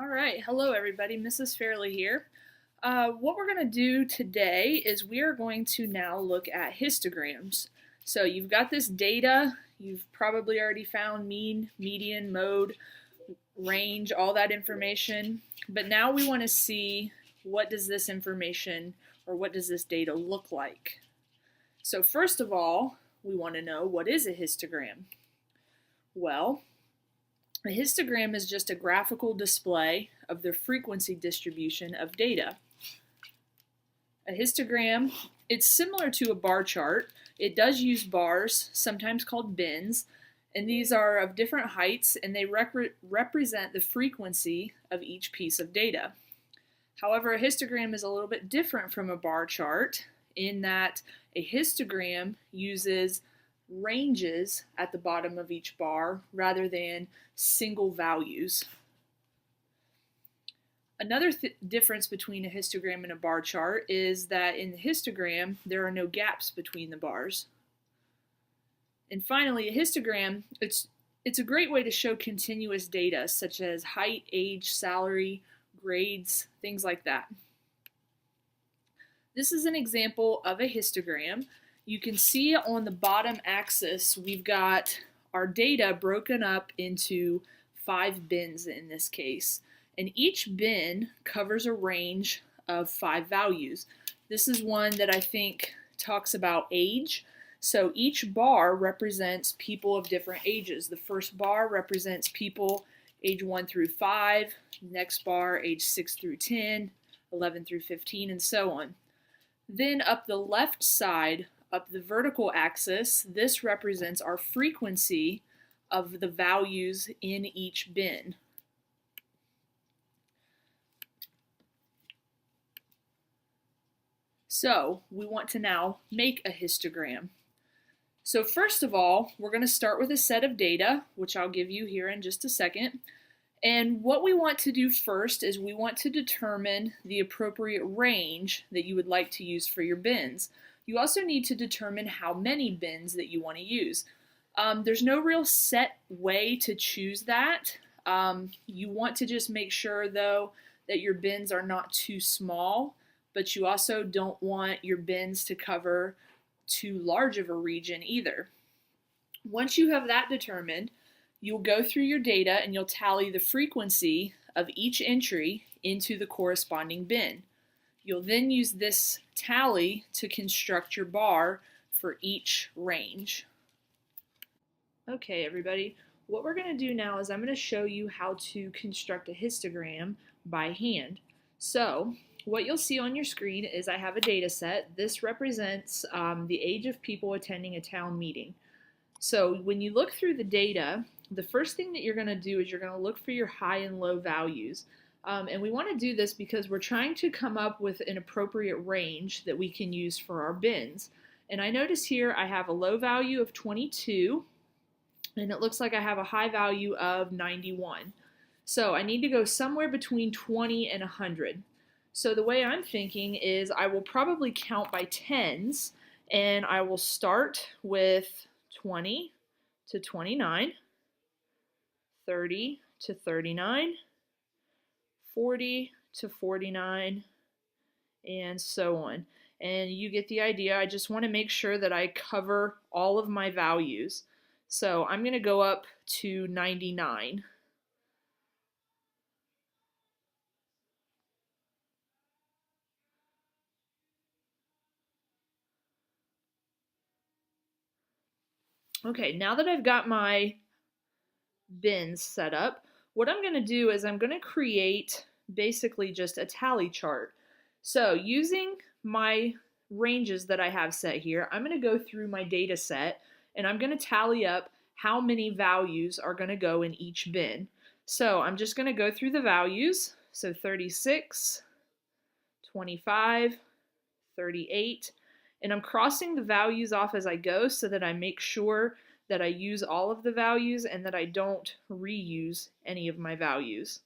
All right, hello everybody, Mrs. Fairley here. What we're going to do today is we are going to now look at histograms. So you've got this data, you've probably already found mean, median, mode, range, all that information, but now we want to see what does this information or what does this data look like. So first of all, we want to know what is a histogram. Well, a histogram is just a graphical display of the frequency distribution of data. A histogram, it's similar to a bar chart. It does use bars, sometimes called bins, and these are of different heights and they represent the frequency of each piece of data. However, a histogram is a little bit different from a bar chart in that a histogram uses ranges at the bottom of each bar rather than single values. Another difference between a histogram and a bar chart is that in the histogram there are no gaps between the bars. And finally, a histogram, it's a great way to show continuous data such as height, age, salary, grades, things like that. This is an example of a histogram. You can see on the bottom axis, we've got our data broken up into 5 bins in this case. And each bin covers a range of 5 values. This is one that I think talks about age. So each bar represents people of different ages. The first bar represents people age 1 through 5, next bar age 6 through 10, 11 through 15, and so on. Then up the left side, up the vertical axis, this represents our frequency of the values in each bin. So we want to now make a histogram. So first of all, we're going to start with a set of data, which I'll give you here in just a second. And what we want to do first is we want to determine the appropriate range that you would like to use for your bins. You also need to determine how many bins that you want to use. There's no real set way to choose that. You want to just make sure though that your bins are not too small, but you also don't want your bins to cover too large of a region either. Once you have that determined, you'll go through your data and you'll tally the frequency of each entry into the corresponding bin. You'll then use this tally to construct your bar for each range. Okay, everybody, what we're going to do now is I'm going to show you how to construct a histogram by hand. So, what you'll see on your screen is I have a data set. This represents the age of people attending a town meeting. So when you look through the data, the first thing that you're going to do is you're going to look for your high and low values. And we want to do this because we're trying to come up with an appropriate range that we can use for our bins. And I notice here I have a low value of 22, and it looks like I have a high value of 91. So I need to go somewhere between 20 and 100. So the way I'm thinking is I will probably count by tens, and I will start with 20 to 29, 30 to 39, 40 to 49, and so on. And you get the idea. I just want to make sure that I cover all of my values. So I'm going to go up to 99. Okay, now that I've got my bins set up, what I'm going to do is I'm going to create basically just a tally chart. So using my ranges that I have set here, I'm going to go through my data set and I'm going to tally up how many values are going to go in each bin. So I'm just going to go through the values. So 36, 25, 38, and I'm crossing the values off as I go so that I make sure that I use all of the values and that I don't reuse any of my values.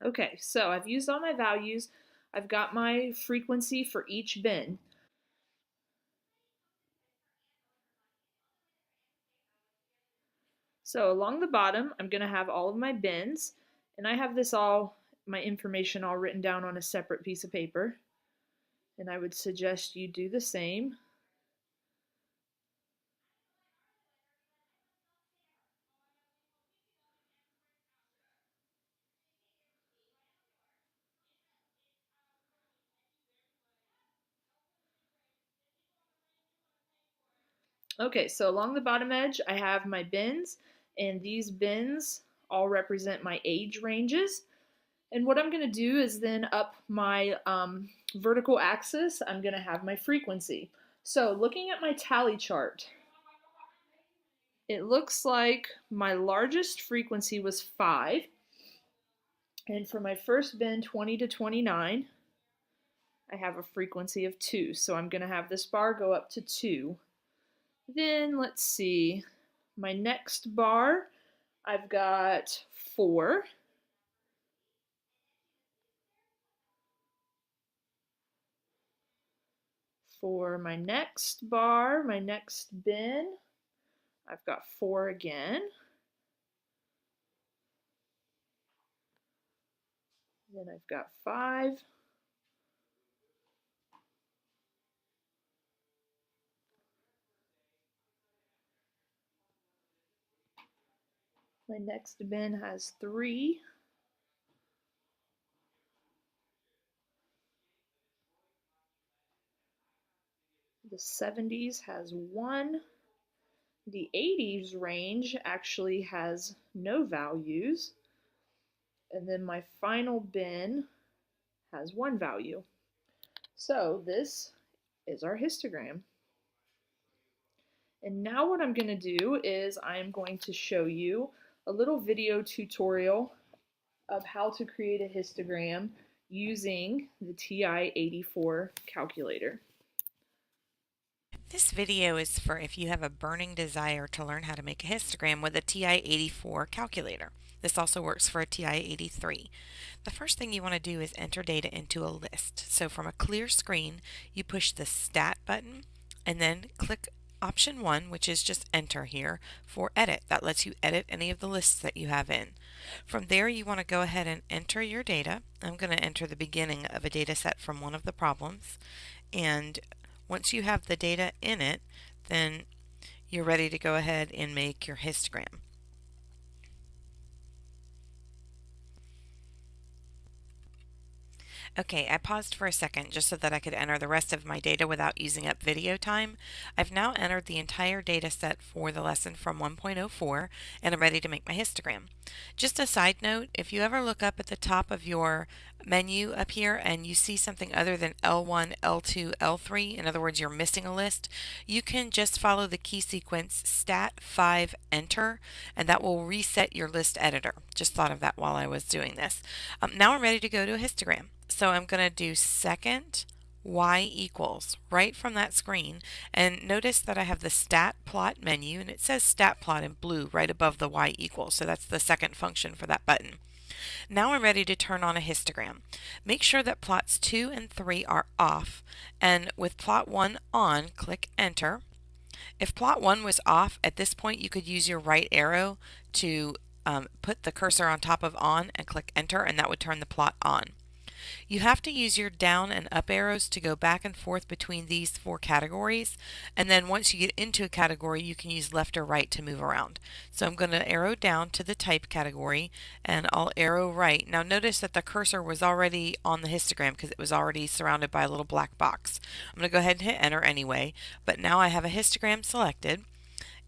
Okay, so I've used all my values. I've got my frequency for each bin. So along the bottom, I'm going to have all of my bins, and I have my information all written down on a separate piece of paper. And I would suggest you do the same. Okay, so along the bottom edge, I have my bins, and these bins all represent my age ranges. And what I'm going to do is then up my vertical axis, I'm going to have my frequency. So looking at my tally chart, it looks like my largest frequency was 5. And for my first bin, 20 to 29, I have a frequency of 2. So I'm going to have this bar go up to 2. Then let's see, my next bar, I've got 4. For my next bar, my next bin, I've got 4 again. Then I've got 5. My next bin has 3. The 70s has 1. The 80s range actually has no values. And then my final bin has 1 value. So this is our histogram. And now what I'm going to do is I'm going to show you a little video tutorial of how to create a histogram using the TI-84 calculator. This video is for if you have a burning desire to learn how to make a histogram with a TI-84 calculator. This also works for a TI-83. The first thing you want to do is enter data into a list. So from a clear screen, you push the Stat button and then click Option 1, which is just enter here, for edit. That lets you edit any of the lists that you have in. From there, you want to go ahead and enter your data. I'm going to enter the beginning of a data set from one of the problems. And once you have the data in it, then you're ready to go ahead and make your histogram. Okay, I paused for a second just so that I could enter the rest of my data without using up video time. I've now entered the entire data set for the lesson from 1.04 and I'm ready to make my histogram. Just a side note, if you ever look up at the top of your menu up here and you see something other than L1, L2, L3, in other words you're missing a list, you can just follow the key sequence stat5 enter and that will reset your list editor. Just thought of that while I was doing this. Now I'm ready to go to a histogram. So I'm going to do second y equals right from that screen, and notice that I have the stat plot menu and it says stat plot in blue right above the y equals, so that's the second function for that button. Now I'm ready to turn on a histogram. Make sure that plots 2 and 3 are off, and with plot 1 on, click enter. If plot 1 was off, at this point you could use your right arrow to put the cursor on top of on and click enter, and that would turn the plot on. You have to use your down and up arrows to go back and forth between these 4 categories, and then once you get into a category you can use left or right to move around. So I'm going to arrow down to the type category and I'll arrow right. Now notice that the cursor was already on the histogram because it was already surrounded by a little black box. I'm going to go ahead and hit enter anyway, but now I have a histogram selected.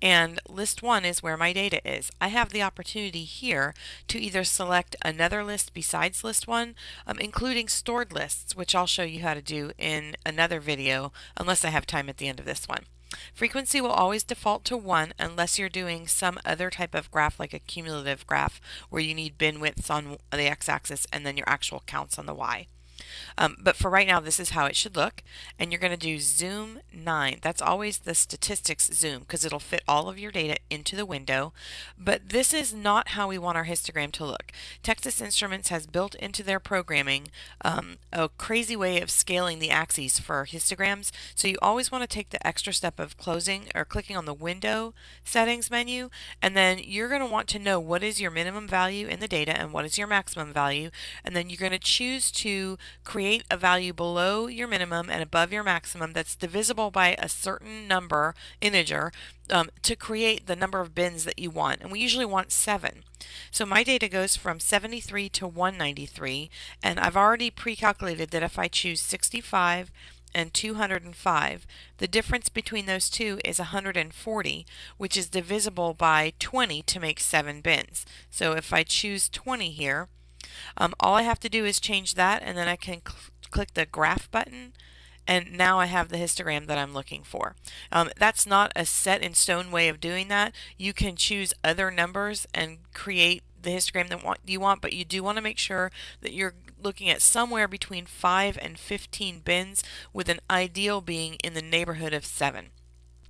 And list 1 is where my data is. I have the opportunity here to either select another list besides list 1, including stored lists, which I'll show you how to do in another video unless I have time at the end of this one. Frequency will always default to 1 unless you're doing some other type of graph like a cumulative graph where you need bin widths on the x-axis and then your actual counts on the y. But for right now, this is how it should look. And you're going to do zoom 9. That's always the statistics zoom because it'll fit all of your data into the window. But this is not how we want our histogram to look. Texas Instruments has built into their programming a crazy way of scaling the axes for histograms. So you always want to take the extra step of closing or clicking on the window settings menu, and then you're going to want to know what is your minimum value in the data and what is your maximum value, and then you're going to choose to create a value below your minimum and above your maximum that's divisible by a certain number, integer, to create the number of bins that you want. And we usually want 7. So my data goes from 73 to 193, and I've already pre-calculated that if I choose 65 and 205, the difference between those two is 140, which is divisible by 20 to make 7 bins. So if I choose 20 here, all I have to do is change that, and then I can click the graph button, and now I have the histogram that I'm looking for. That's not a set in stone way of doing that. You can choose other numbers and create the histogram that you want, but you do want to make sure that you're looking at somewhere between 5 and 15 bins, with an ideal being in the neighborhood of 7.